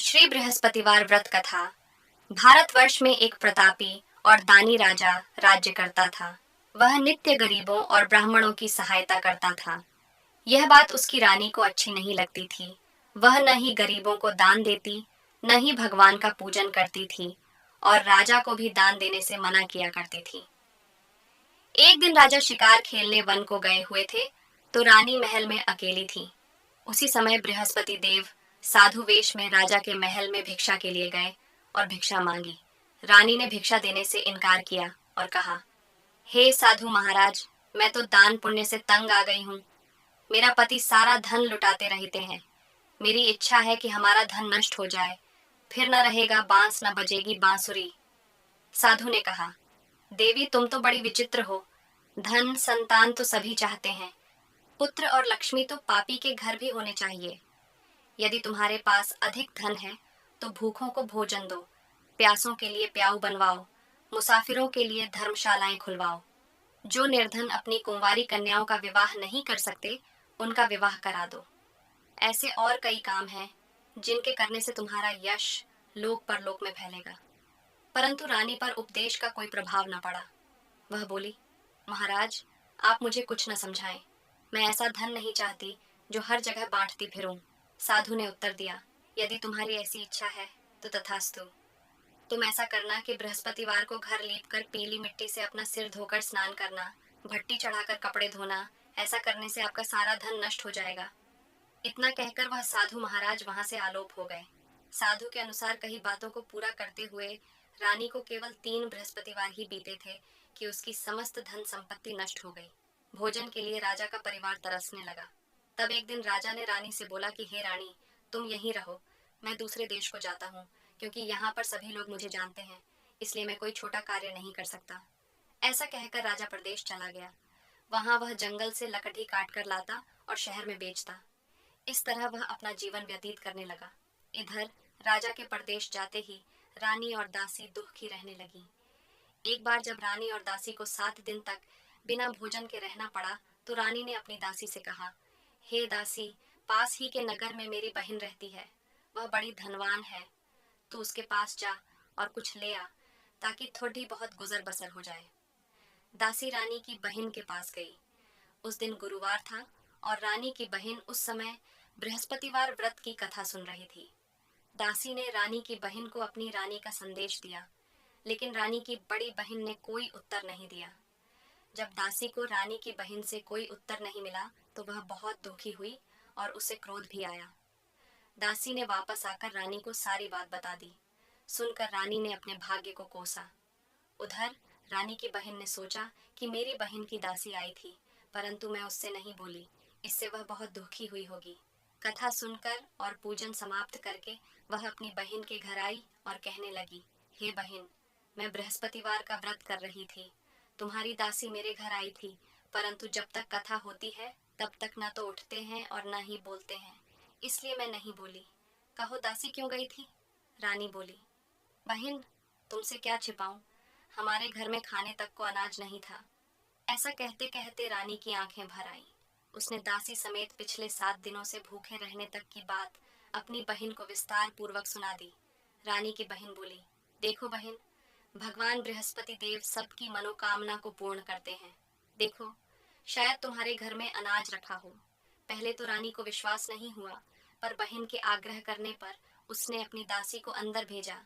श्री बृहस्पतिवार व्रत कथा। भारतवर्ष में एक प्रतापी और दानी राजा राज्य करता था। वह नित्य गरीबों और ब्राह्मणों की सहायता करता था। यह बात उसकी रानी को अच्छी नहीं लगती थी। वह न ही गरीबों को दान देती, न ही भगवान का पूजन करती थी और राजा को भी दान देने से मना किया करती थी। एक दिन राजा शिकार खेलने वन को गए हुए थे, तो रानी महल में अकेली थी। उसी समय बृहस्पति देव साधु वेश में राजा के महल में भिक्षा के लिए गए और भिक्षा मांगी। रानी ने भिक्षा देने से इनकार किया और कहा, हे साधु महाराज, मैं तो दान पुण्य से तंग आ गई हूँ। मेरा पति सारा धन लुटाते रहते हैं। मेरी इच्छा है कि हमारा धन नष्ट हो जाए, फिर न रहेगा बांस न बजेगी बांसुरी। साधु ने कहा, देवी तुम तो बड़ी विचित्र हो। धन संतान तो सभी चाहते हैं, पुत्र और लक्ष्मी तो पापी के घर भी होने चाहिए। यदि तुम्हारे पास अधिक धन है तो भूखों को भोजन दो, प्यासों के लिए प्याऊ बनवाओ, मुसाफिरों के लिए धर्मशालाएं खुलवाओ। जो निर्धन अपनी कुंवारी कन्याओं का विवाह नहीं कर सकते, उनका विवाह करा दो। ऐसे और कई काम हैं जिनके करने से तुम्हारा यश लोक परलोक में फैलेगा। परंतु रानी पर उपदेश का कोई प्रभाव न पड़ा। वह बोली, महाराज, आप मुझे कुछ न समझाएं। मैं ऐसा धन नहीं चाहती जो हर जगह बांटती फिरूं। साधु ने उत्तर दिया, यदि तुम्हारी ऐसी इच्छा है तो तथास्तु। तुम ऐसा करना कि बृहस्पतिवार को घर लीपकर पीली मिट्टी से अपना सिर धोकर स्नान करना, भट्टी चढ़ाकर कपड़े धोना। ऐसा करने से आपका सारा धन नष्ट हो जाएगा। इतना कहकर वह साधु महाराज वहां से आलोप हो गए। साधु के अनुसार कई बातों को पूरा करते हुए रानी को केवल 3 बृहस्पतिवार ही बीते थे कि उसकी समस्त धन संपत्ति नष्ट हो गई। भोजन के लिए राजा का परिवार तरसने लगा। तब एक दिन राजा ने रानी से बोला कि हे रानी, तुम यहीं रहो, मैं दूसरे देश को जाता हूँ, क्योंकि यहाँ पर सभी लोग मुझे जानते हैं, इसलिए मैं कोई छोटा कार्य नहीं कर सकता। ऐसा कहकर राजा प्रदेश चला गया। वहां वह जंगल से लकड़ी काट कर लाता और शहर में बेचता। इस तरह वह अपना जीवन व्यतीत करने लगा। इधर राजा के परदेश जाते ही रानी और दासी दुखी रहने लगी। एक बार जब रानी और दासी को 7 दिन तक बिना भोजन के रहना पड़ा, तो रानी ने अपनी दासी से कहा, हे दासी, पास ही के नगर में मेरी बहन रहती है। वह बड़ी धनवान है। तू उसके पास जा और कुछ ले आ, ताकि थोड़ी बहुत गुजर बसर हो जाए। दासी रानी की बहन के पास गई। उस दिन गुरुवार था और रानी की बहन उस समय बृहस्पतिवार व्रत की कथा सुन रही थी। दासी ने रानी की बहन को अपनी रानी का संदेश दिया, लेकिन रानी की बड़ी बहन ने कोई उत्तर नहीं दिया। जब दासी को रानी की बहन से कोई उत्तर नहीं मिला, तो वह बहुत दुखी हुई और उसे क्रोध भी आया। दासी ने वापस आकर रानी को सारी बात बता दी। सुनकर रानी ने अपने भाग्य को कोसा। उधर रानी की बहन ने सोचा कि मेरी बहन की दासी आई थी, परंतु मैं उससे नहीं बोली, इससे वह बहुत दुखी हुई होगी। कथा सुनकर और पूजन समाप्त करके वह अपनी बहन के घर आई और कहने लगी, हे बहन, मैं बृहस्पतिवार का व्रत कर रही थी। तुम्हारी दासी मेरे घर आई थी, परंतु जब तक कथा होती है तब तक न तो उठते हैं और न ही बोलते हैं, इसलिए मैं नहीं बोली। कहो दासी क्यों गई थी? रानी बोली, बहन, तुमसे क्या छिपाऊं, हमारे घर में खाने तक को अनाज नहीं था। ऐसा कहते कहते रानी की आंखें भर आईं। उसने दासी समेत पिछले 7 दिनों से भूखे रहने तक की बात अपनी बहन को विस्तार पूर्वक सुना दी। रानी की बहन बोली, देखो बहन, भगवान बृहस्पति देव सबकी मनोकामना को पूर्ण करते हैं। देखो, शायद तुम्हारे घर में अनाज रखा हो। पहले तो रानी को विश्वास नहीं हुआ, पर बहन के आग्रह करने पर उसने अपनी दासी को अंदर भेजा,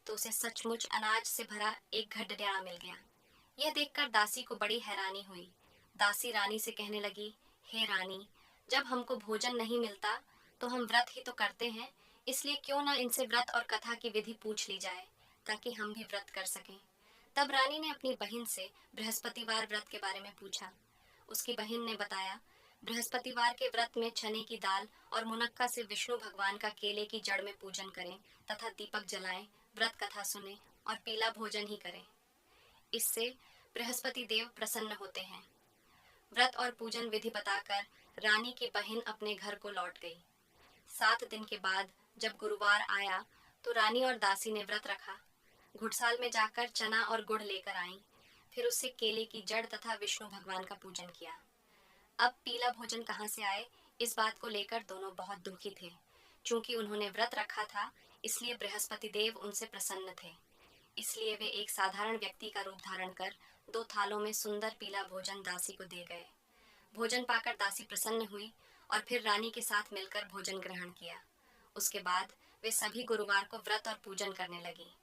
तो उसे सचमुच अनाज से भरा एक घड़ियाल मिल गया। यह देखकर दासी को बड़ी हैरानी हुई। दासी रानी से कहने लगी, हे रानी, जब हमको भोजन नहीं मिलता तो हम व्रत ही तो करते हैं, इसलिए क्यों न इनसे व्रत और कथा की विधि पूछ ली जाए, ताकि हम भी व्रत कर सकें। तब रानी ने अपनी बहन से बृहस्पतिवार व्रत के बारे में पूछा। उसकी बहन ने बताया, बृहस्पतिवार के व्रत में चने की दाल और मुनक्का से विष्णु भगवान का केले की जड़ में पूजन करें तथा दीपक जलाएं, व्रत कथा सुने और पीला भोजन ही करें। इससे बृहस्पति देव प्रसन्न होते हैं। व्रत और पूजन विधि बताकर रानी की बहन अपने घर को लौट गई। 7 दिन के बाद जब गुरुवार आया, तो रानी और दासी ने व्रत रखा। घुड़साल में जाकर चना और गुड़ लेकर आईं, फिर उससे केले की जड़ तथा विष्णु भगवान का पूजन किया। अब पीला भोजन कहाँ से आए, इस बात को लेकर दोनों बहुत दुखी थे। चूंकि उन्होंने व्रत रखा था, इसलिए बृहस्पति देव उनसे प्रसन्न थे। इसलिए वे एक साधारण व्यक्ति का रूप धारण कर 2 थालों में सुंदर पीला भोजन दासी को दे गए। भोजन पाकर दासी प्रसन्न हुई और फिर रानी के साथ मिलकर भोजन ग्रहण किया। उसके बाद वे सभी गुरुवार को व्रत और पूजन करने लगी।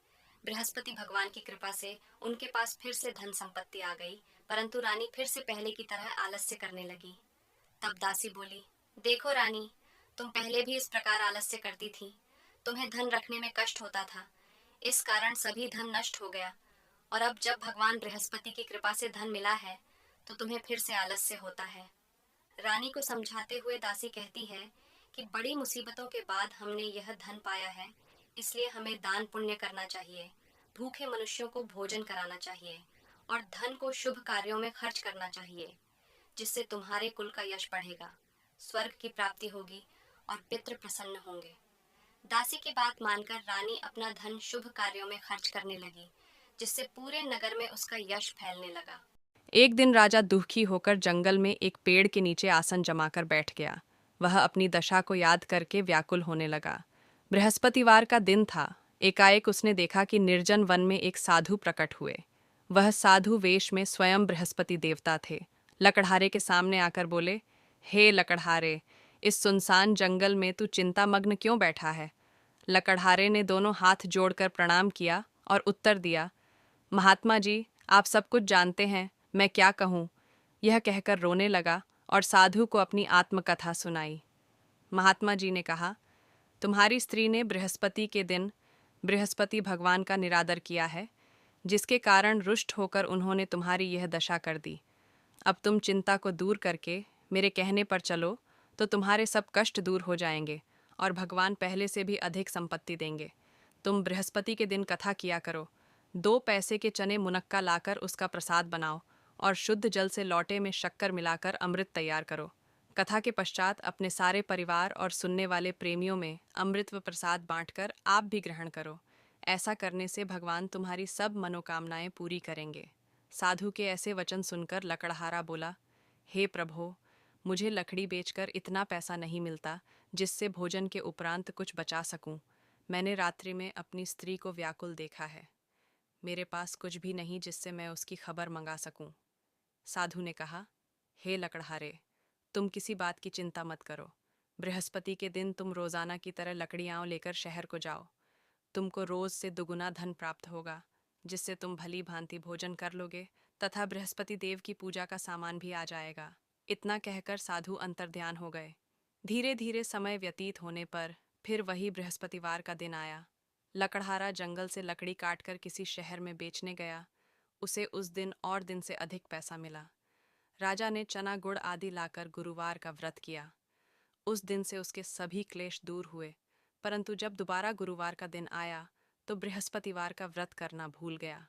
बृहस्पति भगवान की कृपा से उनके पास फिर से धन संपत्ति आ गई, परंतु रानी फिर से पहले की तरह आलस्य करने लगी। तब दासी बोली, देखो रानी, तुम पहले भी इस प्रकार आलस्य करती थी। तुम्हें धन रखने में कष्ट होता था, इस कारण सभी धन नष्ट हो गया, और अब जब भगवान बृहस्पति की कृपा से धन मिला है तो तुम्हें फिर से आलस्य होता है। रानी को समझाते हुए दासी कहती है कि बड़ी मुसीबतों के बाद हमने यह धन पाया है, इसलिए हमें दान पुण्य करना चाहिए, भूखे मनुष्यों को भोजन कराना चाहिए और धन को शुभ कार्यों में खर्च करना चाहिए, जिससे तुम्हारे कुल का यश बढ़ेगा, स्वर्ग की प्राप्ति होगी और पितृ प्रसन्न होंगे। दासी की बात मानकर रानी अपना धन शुभ कार्यों में खर्च करने लगी, जिससे पूरे नगर में उसका यश फैलने लगा। एक दिन राजा दुखी होकर जंगल में एक पेड़ के नीचे आसन जमाकर बैठ गया। वह अपनी दशा को याद करके व्याकुल होने लगा। बृहस्पतिवार का दिन था। एकाएक उसने देखा कि निर्जन वन में एक साधु प्रकट हुए। वह साधु वेश में स्वयं बृहस्पति देवता थे। लकड़हारे के सामने आकर बोले, हे लकड़हारे, इस सुनसान जंगल में तू चिंतामग्न क्यों बैठा है? लकड़हारे ने दोनों हाथ जोड़कर प्रणाम किया और उत्तर दिया, महात्मा जी, आप सब कुछ जानते हैं, मैं क्या कहूँ। यह कहकर रोने लगा और साधु को अपनी आत्मकथा सुनाई। महात्मा जी ने कहा, तुम्हारी स्त्री ने बृहस्पति के दिन बृहस्पति भगवान का निरादर किया है, जिसके कारण रुष्ट होकर उन्होंने तुम्हारी यह दशा कर दी। अब तुम चिंता को दूर करके मेरे कहने पर चलो तो तुम्हारे सब कष्ट दूर हो जाएंगे और भगवान पहले से भी अधिक संपत्ति देंगे। तुम बृहस्पति के दिन कथा किया करो। 2 पैसे के चने मुनक्का लाकर उसका प्रसाद बनाओ और शुद्ध जल से लौटे में शक्कर मिलाकर अमृत तैयार करो। कथा के पश्चात अपने सारे परिवार और सुनने वाले प्रेमियों में अमृत व प्रसाद बांटकर आप भी ग्रहण करो। ऐसा करने से भगवान तुम्हारी सब मनोकामनाएं पूरी करेंगे। साधु के ऐसे वचन सुनकर लकड़हारा बोला, हे प्रभो, मुझे लकड़ी बेचकर इतना पैसा नहीं मिलता जिससे भोजन के उपरांत कुछ बचा सकूं। मैंने रात्रि में अपनी स्त्री को व्याकुल देखा है। मेरे पास कुछ भी नहीं जिससे मैं उसकी खबर मंगा सकूं। साधु ने कहा, हे लकड़हारे, तुम किसी बात की चिंता मत करो। बृहस्पति के दिन तुम रोजाना की तरह लकड़ियाँ लेकर शहर को जाओ। तुमको रोज से दुगुना धन प्राप्त होगा, जिससे तुम भली भांति भोजन कर लोगे तथा बृहस्पति देव की पूजा का सामान भी आ जाएगा। इतना कहकर साधु अंतर्ध्यान हो गए। धीरे धीरे समय व्यतीत होने पर फिर वही बृहस्पतिवार का दिन आया। लकड़हारा जंगल से लकड़ी काटकर किसी शहर में बेचने गया। उसे उस दिन और दिन से अधिक पैसा मिला। राजा ने चना गुड़ आदि लाकर गुरुवार का व्रत किया। उस दिन से उसके सभी क्लेश दूर हुए, परंतु जब दोबारा गुरुवार का दिन आया तो बृहस्पतिवार का व्रत करना भूल गया।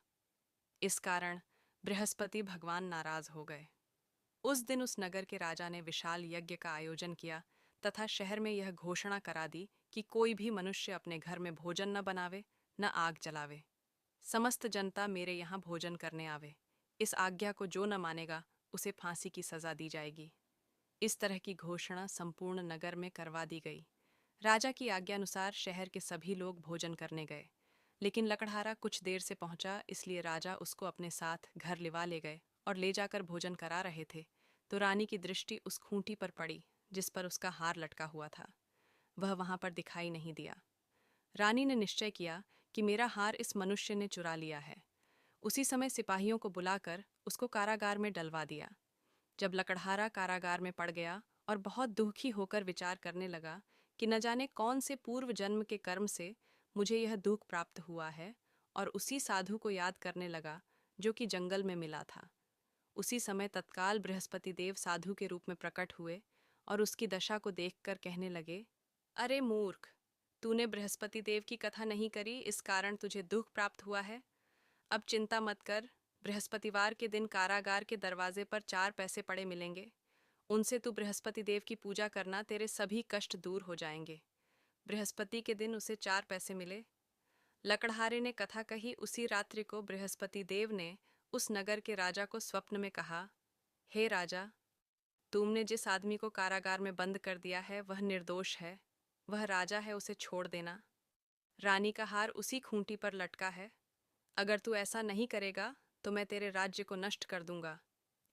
इस कारण बृहस्पति भगवान नाराज हो गए। उस दिन उस नगर के राजा ने विशाल यज्ञ का आयोजन किया तथा शहर में यह घोषणा करा दी कि कोई भी मनुष्य अपने घर में भोजन न बनावे, न आग जलावे। समस्त जनता मेरे यहाँ भोजन करने आवे। इस आज्ञा को जो न मानेगा उसे फांसी की सजा दी जाएगी। इस तरह की घोषणा संपूर्ण नगर में करवा दी गई। राजा की आज्ञा अनुसार शहर के सभी लोग भोजन करने गए, लेकिन लकड़हारा कुछ देर से पहुंचा, इसलिए राजा उसको अपने साथ घर लिवा ले गए और ले जाकर भोजन करा रहे थे तो रानी की दृष्टि उस खूंटी पर पड़ी जिस पर उसका हार लटका हुआ था। वह वहां पर दिखाई नहीं दिया। रानी ने निश्चय किया कि मेरा हार इस मनुष्य ने चुरा लिया है। उसी समय सिपाहियों को बुलाकर उसको कारागार में डलवा दिया। जब लकड़हारा कारागार में पड़ गया और बहुत दुखी होकर विचार करने लगा कि न जाने कौन से पूर्व जन्म के कर्म से मुझे यह दुख प्राप्त हुआ है, और उसी साधु को याद करने लगा जो कि जंगल में मिला था। उसी समय तत्काल बृहस्पति देव साधु के रूप में प्रकट हुए और उसकी दशा को देखकर कहने लगे, अरे मूर्ख, तूने बृहस्पति देव की कथा नहीं करी, इस कारण तुझे दुख प्राप्त हुआ है। अब चिंता मत कर, बृहस्पतिवार के दिन कारागार के दरवाजे पर 4 पैसे पड़े मिलेंगे। उनसे तू बृहस्पति देव की पूजा करना, तेरे सभी कष्ट दूर हो जाएंगे। बृहस्पति के दिन उसे 4 पैसे मिले। लकड़हारे ने कथा कही उसी रात्रि को बृहस्पति देव ने उस नगर के राजा को स्वप्न में कहा, हे राजा, तुमने जिस आदमी को कारागार में बंद कर दिया है वह निर्दोष है, वह राजा है, उसे छोड़ देना। रानी का हार उसी खूंटी पर लटका है। अगर तू ऐसा नहीं करेगा तो मैं तेरे राज्य को नष्ट कर दूंगा।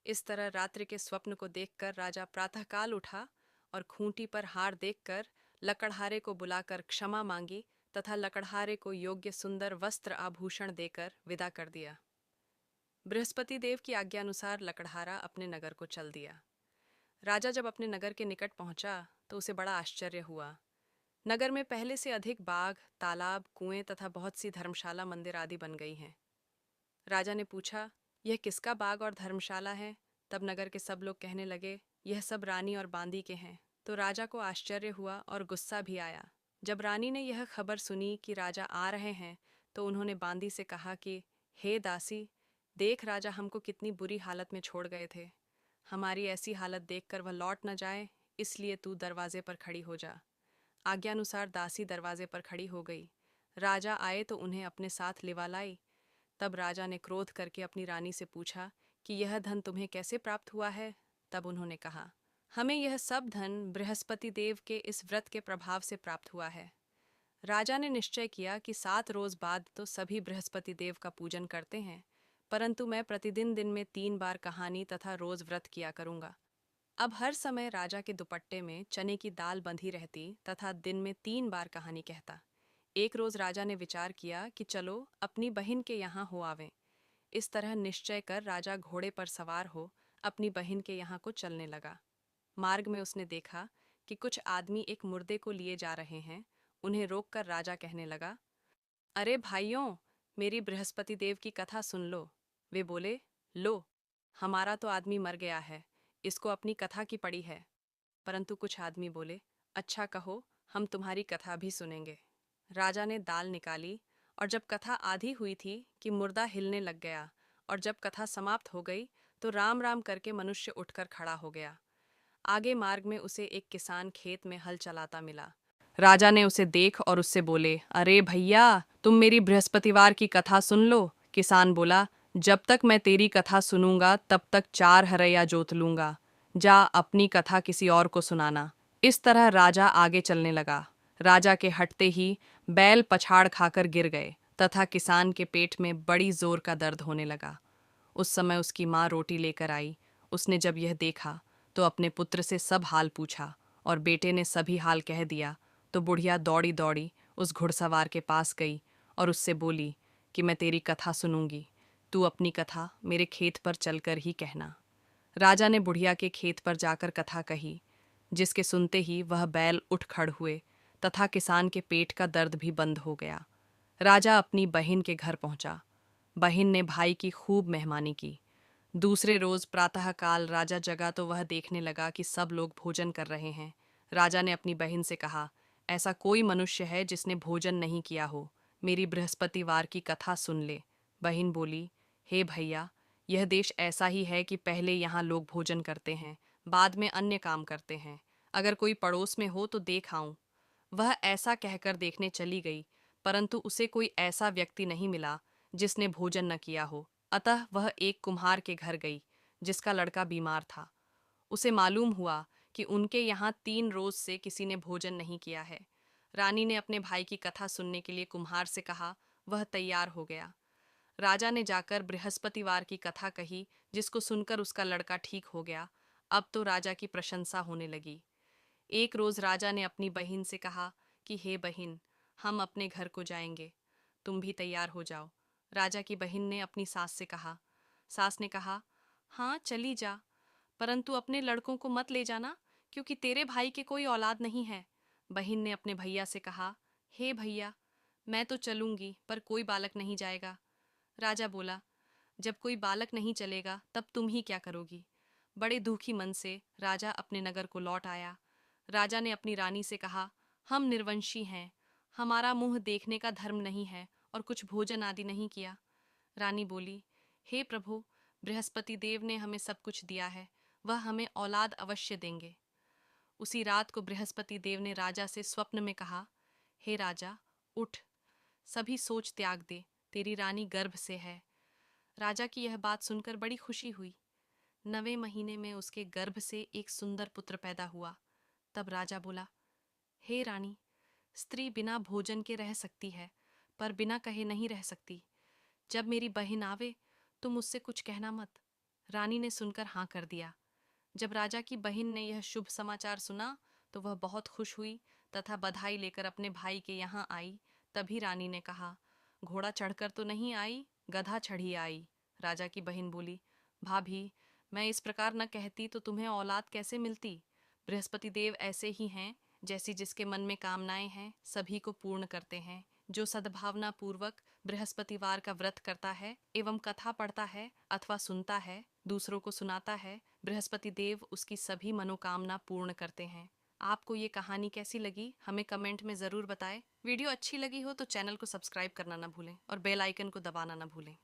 इस तरह रात्रि के स्वप्न को देखकर राजा प्रातःकाल उठा और खूंटी पर हार देखकर लकड़हारे को बुलाकर क्षमा मांगी तथा लकड़हारे को योग्य सुंदर वस्त्र आभूषण देकर विदा कर दिया। बृहस्पति देव की आज्ञानुसार लकड़हारा अपने नगर को चल दिया। राजा जब अपने नगर के निकट पहुंचा तो उसे बड़ा आश्चर्य हुआ। नगर में पहले से अधिक बाग, तालाब, कुएं तथा बहुत सी धर्मशाला, मंदिर आदि बन गई हैं। राजा ने पूछा, यह किसका बाग और धर्मशाला है? तब नगर के सब लोग कहने लगे, यह सब रानी और बांदी के हैं। तो राजा को आश्चर्य हुआ और गुस्सा भी आया। जब रानी ने यह खबर सुनी कि राजा आ रहे हैं तो उन्होंने बांदी से कहा कि हे दासी, देख राजा हमको कितनी बुरी हालत में छोड़ गए थे। हमारी ऐसी हालत देखकर वह लौट न जाए, इसलिए तू दरवाजे पर खड़ी हो जा। आज्ञानुसार दासी दरवाजे पर खड़ी हो गई। राजा आए तो उन्हें अपने साथ लिवा लाई। तब राजा ने क्रोध करके अपनी रानी से पूछा कि यह धन तुम्हें कैसे प्राप्त हुआ है? तब उन्होंने कहा, हमें यह सब धन बृहस्पति देव के इस व्रत के प्रभाव से प्राप्त हुआ है। राजा ने निश्चय किया कि 7 रोज बाद तो सभी बृहस्पति देव का पूजन करते हैं, परंतु मैं प्रतिदिन दिन में 3 बार कहानी तथा रोज व्रत किया करूंगा। अब हर समय राजा के दुपट्टे में चने की दाल बंधी रहती तथा दिन में 3 बार कहानी कहता। एक रोज राजा ने विचार किया कि चलो अपनी बहन के यहाँ हो आवें। इस तरह निश्चय कर राजा घोड़े पर सवार हो अपनी बहन के यहाँ को चलने लगा। मार्ग में उसने देखा कि कुछ आदमी एक मुर्दे को लिए जा रहे हैं। उन्हें रोककर राजा कहने लगा, अरे भाइयों, मेरी बृहस्पति देव की कथा सुन लो। वे बोले, लो, हमारा तो आदमी मर गया है, इसको अपनी कथा की पड़ी है। परंतु कुछ आदमी बोले, अच्छा कहो, हम तुम्हारी कथा भी सुनेंगे। राजा ने दाल निकाली और जब कथा आधी हुई थी कि मुर्दा हिलने लग गया, और जब कथा समाप्त हो गई तो राम राम करके मनुष्य उठकर खड़ा हो गया। आगे मार्ग में उसे एक किसान खेत में हल चलाता मिला। राजा ने उसे देख और उससे बोले, अरे भैया, तुम मेरी बृहस्पतिवार की कथा सुन लो। किसान बोला, जब तक मैं तेरी कथा सुनूंगा तब तक 4 हरैया जोत लूंगा। जा अपनी कथा किसी और को सुनाना। इस तरह राजा आगे चलने लगा। राजा के हटते ही बैल पछाड़ खाकर गिर गए तथा किसान के पेट में बड़ी जोर का दर्द होने लगा। उस समय उसकी माँ रोटी लेकर आई। उसने जब यह देखा तो अपने पुत्र से सब हाल पूछा और बेटे ने सभी हाल कह दिया। तो बुढ़िया दौड़ी दौड़ी उस घुड़सवार के पास गई और उससे बोली कि मैं तेरी कथा सुनूंगी, तू अपनी कथा मेरे खेत पर चलकर ही कहना। राजा ने बुढ़िया के खेत पर जाकर कथा कही, जिसके सुनते ही वह बैल उठ खड़ हुए तथा किसान के पेट का दर्द भी बंद हो गया। राजा अपनी बहन के घर पहुंचा। बहन ने भाई की खूब मेहमानी की। दूसरे रोज प्रातःकाल राजा जगा तो वह देखने लगा कि सब लोग भोजन कर रहे हैं। राजा ने अपनी बहन से कहा, ऐसा कोई मनुष्य है जिसने भोजन नहीं किया हो, मेरी बृहस्पतिवार की कथा सुन ले। बहन बोली, हे भैया, यह देश ऐसा ही है कि पहले यहाँ लोग भोजन करते हैं, बाद में अन्य काम करते हैं। अगर कोई पड़ोस में हो तो देख आऊं। वह ऐसा कहकर देखने चली गई, परंतु उसे कोई ऐसा व्यक्ति नहीं मिला जिसने भोजन न किया हो। अतः वह एक कुम्हार के घर गई जिसका लड़का बीमार था। उसे मालूम हुआ कि उनके यहाँ 3 रोज से किसी ने भोजन नहीं किया है। रानी ने अपने भाई की कथा सुनने के लिए कुम्हार से कहा। वह तैयार हो गया। राजा ने जाकर बृहस्पतिवार की कथा कही, जिसको सुनकर उसका लड़का ठीक हो गया। अब तो राजा की प्रशंसा होने लगी। एक रोज राजा ने अपनी बहन से कहा कि हे बहन, हम अपने घर को जाएंगे, तुम भी तैयार हो जाओ। राजा की बहन ने अपनी सास से कहा। सास ने कहा, हाँ चली जा, परंतु अपने लड़कों को मत ले जाना, क्योंकि तेरे भाई के कोई औलाद नहीं है। बहन ने अपने भैया से कहा, हे भैया, मैं तो चलूंगी पर कोई बालक नहीं जाएगा। राजा बोला, जब कोई बालक नहीं चलेगा तब तुम ही क्या करोगी। बड़े दुखी मन से राजा अपने नगर को लौट आया। राजा ने अपनी रानी से कहा, हम निर्वंशी हैं, हमारा मुंह देखने का धर्म नहीं है और कुछ भोजन आदि नहीं किया। रानी बोली, हे प्रभु, बृहस्पति देव ने हमें सब कुछ दिया है, वह हमें औलाद अवश्य देंगे। उसी रात को बृहस्पति देव ने राजा से स्वप्न में कहा, हे राजा, उठ, सभी सोच त्याग दे, तेरी रानी गर्भ से है। राजा की यह बात सुनकर बड़ी खुशी हुई। 9वें महीने में उसके गर्भ से एक सुंदर पुत्र पैदा हुआ। तब राजा बोला, हे रानी, स्त्री बिना भोजन के रह सकती है, पर बिना कहे नहीं रह सकती। जब मेरी बहन आवे तो मुझसे कुछ कहना मत। रानी ने सुनकर हाँ कर दिया। जब राजा की बहन ने यह शुभ समाचार सुना तो वह बहुत खुश हुई तथा बधाई लेकर अपने भाई के यहाँ आई। तभी रानी ने कहा, घोड़ा चढ़कर तो नहीं आई, गधा चढ़ी आई। राजा की बहन बोली, भाभी, मैं इस प्रकार न कहती तो तुम्हें औलाद कैसे मिलती। बृहस्पति देव ऐसे ही हैं, जैसी जिसके मन में कामनाएं हैं सभी को पूर्ण करते हैं। जो सद्भावना पूर्वक बृहस्पतिवार का व्रत करता है एवं कथा पढ़ता है अथवा सुनता है, दूसरों को सुनाता है, बृहस्पति देव उसकी सभी मनोकामना पूर्ण करते हैं। आपको ये कहानी कैसी लगी हमें कमेंट में ज़रूर बताएं। वीडियो अच्छी लगी हो तो चैनल को सब्सक्राइब करना ना भूलें और बेल आइकन को दबाना ना भूलें।